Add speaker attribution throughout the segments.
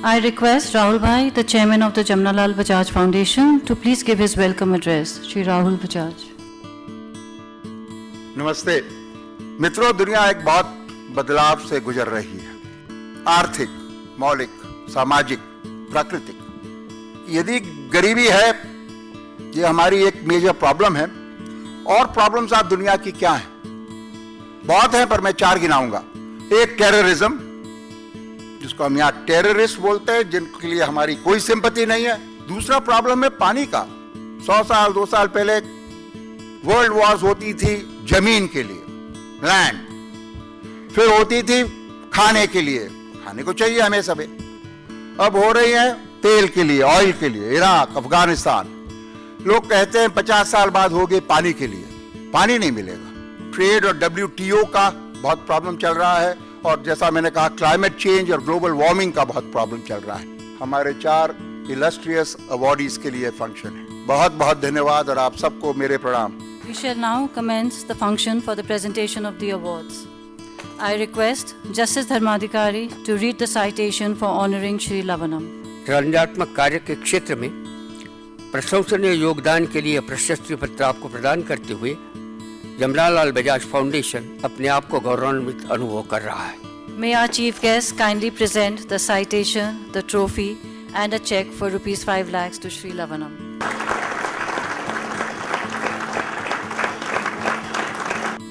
Speaker 1: I request Rahul Bhai, the chairman of the Jamnalal Bajaj Foundation, to please give his welcome address. Shri Rahul Bajaj.
Speaker 2: नमस्ते मित्रों, दुनिया एक बहुत बदलाव से गुजर रही है। आर्थिक, मौलिक, सामाजिक, प्राकृतिक। यदि गरीबी है, ये हमारी एक मेजर प्रॉब्लम है। और प्रॉब्लम्स आप दुनिया की क्या हैं? बहुत हैं, पर मैं 4 गिनाऊंगा। एक टेररिज्म, जिसको हम यहाँ टेररिस्ट बोलते हैं, जिनके लिए हमारी कोई सिंपैथी नहीं है। दूसरा प्रॉब्लम है पानी का। 100 साल 2 साल पहले वर्ल्ड वॉर्स होती थी जमीन के लिए, लैंड, फिर होती थी खाने के लिए, खाने को चाहिए हमें सभी। अब हो रही है तेल के लिए, ऑयल के लिए, इराक, अफगानिस्तान। लोग कहते हैं 50 साल बाद होगे पानी के लिए, पानी नहीं मिलेगा। ट्रेड और WTO का बहुत प्रॉब्लम चल रहा है, और जैसा मैंने कहा क्लाइमेट चेंज और ग्लोबल वार्मिंग का बहुत प्रॉब्लम चल रहा है। हमारे 4 इलस्ट्रियस अवार्डीज के लिए फंक्शन है। बहुत बहुत धन्यवाद और आप सबको मेरे प्रणाम।
Speaker 1: We shall now commence the function for the presentation of the awards. I request Justice Dharmadhikari to read the citation for honoring Shri Lavanam.
Speaker 3: रचनात्मक कार्य के क्षेत्र में प्रशंसनीय योगदान के लिए प्रशस्ति पत्र आपको प्रदान करते हुए जमनालाल बजाज फाउंडेशन अपने आप को गौरवान्वित अनुभव कर रहा है।
Speaker 1: May our chief guest kindly present the citation, the trophy and a check for rupees 5 lakhs to Shri Lavanam.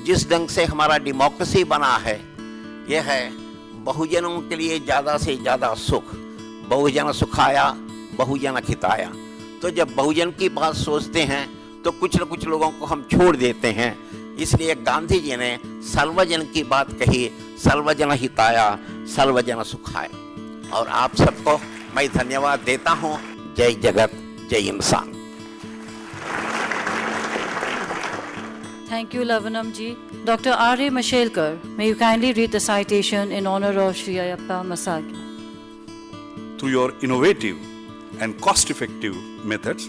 Speaker 4: जिस ढंग से हमारा डेमोक्रेसी बना है, यह है बहुजनों के लिए ज़्यादा से ज़्यादा सुख। बहुजन सुखाया, बहुजन हिताया। तो जब बहुजन की बात सोचते हैं तो कुछ न कुछ लोगों को हम छोड़ देते हैं। इसलिए गांधी जी ने सर्वजन की बात कही, सर्वजन हिताया, सर्वजन सुखाया। और आप सबको मैं धन्यवाद देता हूँ। जय जगत, जय इंसान।
Speaker 1: Thank you, Lavanam ji. Dr. R.A. Mashelkar, may you kindly read the citation in honor of Shri Ayappa Masagi.
Speaker 5: Through your innovative and cost-effective methods,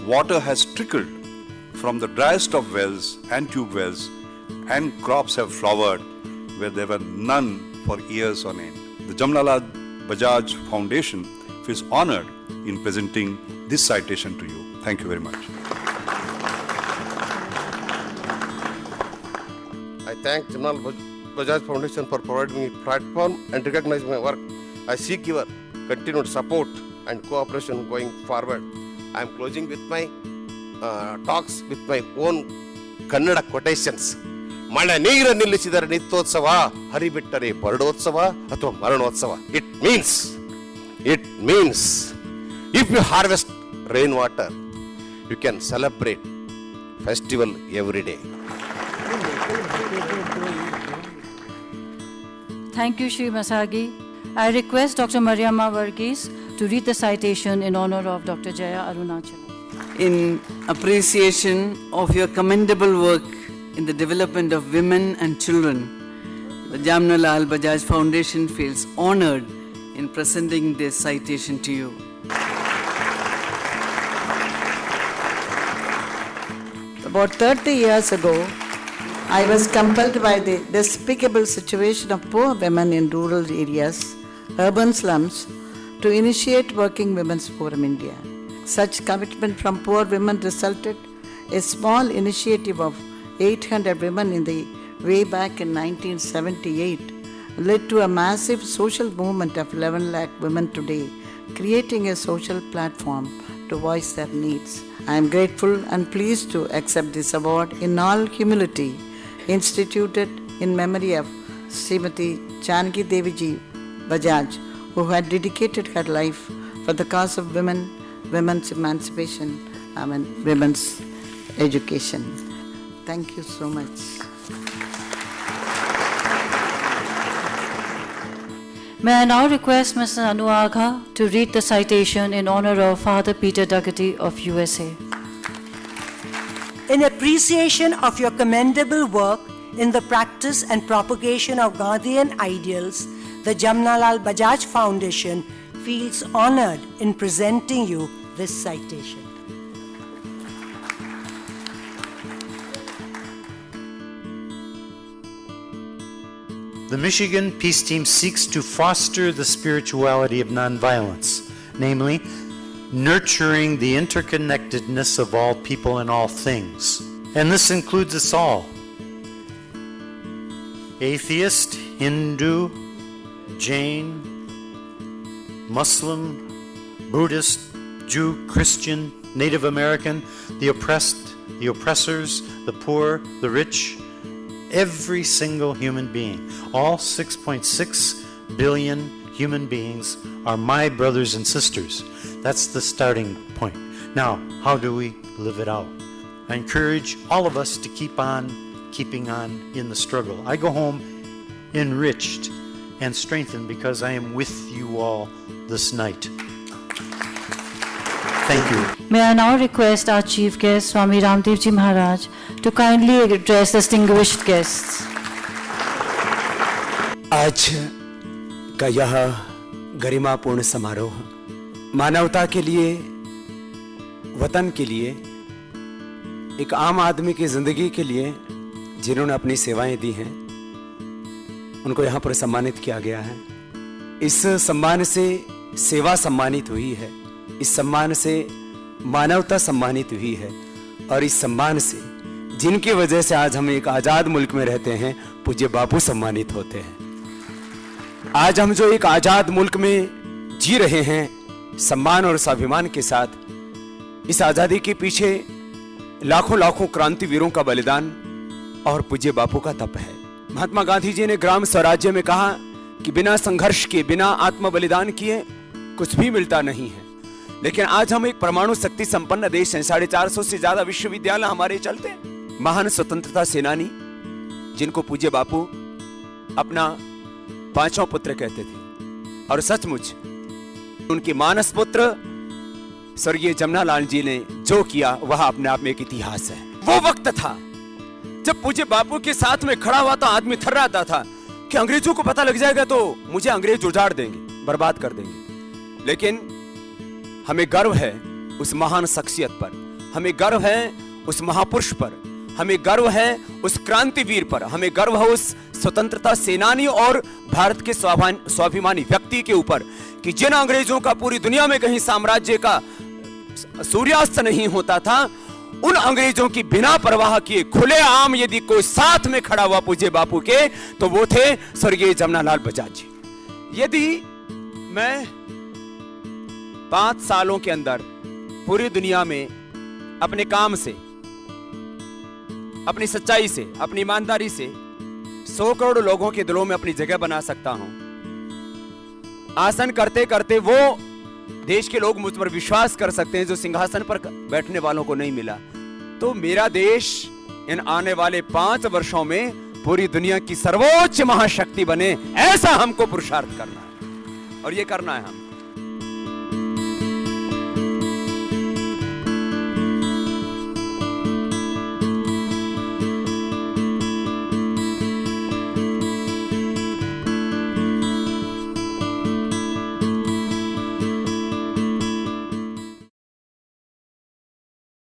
Speaker 5: water has trickled from the driest of wells and tube wells, and crops have flowered where there were none for years on end. The Jamnalal Bajaj Foundation feels honored in presenting this citation to you. Thank you very much.
Speaker 6: I thank Jamnalal Bajaj Foundation for providing me a platform and recognize my work. I seek your continued support and cooperation going forward. I am closing with my talks with my own Kannada quotations. ಮಳೆ ನೀರ ನಿಲ್ಲಿಸಿದರೆ ನಿತ್ಯೋತ್ಸವ, ಹರಿಬಿಟ್ಟರೆ ಪರಡೋತ್ಸವ ಅಥವಾ ಮರಣೋತ್ಸವ. It means if you harvest rainwater, you can celebrate festival every day.
Speaker 1: Thank you, Shri Masagi. I request Dr. Mariamma Varghese to read the citation in honor of Dr. Jaya Arunachalam.
Speaker 7: In appreciation of your commendable work in the development of women and children, the Jamnalal Bajaj Foundation feels honored in presenting this citation to you.
Speaker 8: About 30 years ago, I was compelled by the despicable situation of poor women in rural areas, urban slums, to initiate Working Women's Forum India. Such commitment from poor women resulted a small initiative of 800 women in the way back in 1978 led to a massive social movement of 11 lakh women today, creating a social platform to voice their needs. I am grateful and pleased to accept this award in all humility, instituted in memory of Srimati Janaki Devi Ji Bajaj, who had dedicated her life for the cause of women, women's emancipation, and women's education. Thank you so much.
Speaker 1: May I now request Mr. Anu Agha to read the citation in honor of Father Peter Dougherty of USA.
Speaker 9: In appreciation of your commendable work in the practice and propagation of Gandhian ideals, the Jamnalal Bajaj Foundation feels honored in presenting you this citation.
Speaker 10: The Michigan Peace Team seeks to foster the spirituality of nonviolence, namely, nurturing the interconnectedness of all people and all things. And this includes us all. Atheist, Hindu, Jain, Muslim, Buddhist, Jew, Christian, Native American, the oppressed, the oppressors, the poor, the rich, every single human being, all 6.6 billion human beings are my brothers and sisters. That's the starting point. Now, how do we live it out? I encourage all of us to keep on keeping on in the struggle. I go home enriched and strengthened because I am with you all this night. Thank you.
Speaker 1: May I now request our chief guest, Swami Ramdev Ji Maharaj, to kindly address distinguished guests.
Speaker 11: आज का यह गरिमापूर्ण समारोह मानवता के लिए, वतन के लिए, एक आम आदमी की जिंदगी के लिए जिन्होंने अपनी सेवाएं दी हैं, उनको यहाँ पर सम्मानित किया गया है। इस सम्मान से सेवा सम्मानित हुई है, इस सम्मान से मानवता सम्मानित हुई है, और इस सम्मान से जिनकी वजह से आज हम एक आजाद मुल्क में रहते हैं, पूज्य बापू सम्मानित होते हैं। आज हम जो एक आजाद मुल्क में जी रहे हैं सम्मान और स्वाभिमान के साथ, इस आजादी के पीछे लाखों लाखों क्रांतिवीरों का बलिदान और पूज्य बापू का तप है। महात्मा गांधी जी ने ग्राम स्वराज्य में कहा कि बिना संघर्ष के, बिना आत्म बलिदान किए कुछ भी मिलता नहीं है। लेकिन आज हम एक परमाणु शक्ति संपन्न देश हैं, 450 से ज्यादा विश्वविद्यालय हमारे चलते हैं। महान स्वतंत्रता सेनानी जिनको पूज्य बापू अपना पांचवा पुत्र कहते थे, और सचमुच उनके मानस पुत्र स्वर्गीय जमनालाल जी ने जो किया वह अपने आप में एक इतिहास है। वो वक्त था जब पूज्य बापू के साथ में खड़ा हुआ तो आदमी थर्राता था कि अंग्रेजों को पता लग जाएगा तो मुझे अंग्रेज उजाड़ देंगे, बर्बाद कर देंगे। लेकिन हमें गर्व है उस महान शख्सियत पर, हमें गर्व है उस महापुरुष पर, हमें गर्व है उस क्रांतिवीर पर, हमें गर्व है उस स्वतंत्रता सेनानी और भारत के स्वाभिमानी व्यक्ति के ऊपर कि जिन अंग्रेजों का पूरी दुनिया में कहीं साम्राज्य का सूर्यास्त नहीं होता था, उन अंग्रेजों की बिना परवाह किए खुलेआम यदि कोई साथ में खड़ा हुआ पूज्य बापू के, तो वो थे स्वर्गीय जमनालाल बजाज जी। यदि मैं 5 सालों के अंदर पूरी दुनिया में अपने काम से, अपनी सच्चाई से, अपनी ईमानदारी से 100 करोड़ लोगों के दिलों में अपनी जगह बना सकता हूं, आसन करते करते वो देश के लोग मुझ पर विश्वास कर सकते हैं जो सिंहासन पर बैठने वालों को नहीं मिला, तो मेरा देश इन आने वाले 5 वर्षों में पूरी दुनिया की सर्वोच्च महाशक्ति बने, ऐसा हमको पुरुषार्थ करना है और ये करना है हम।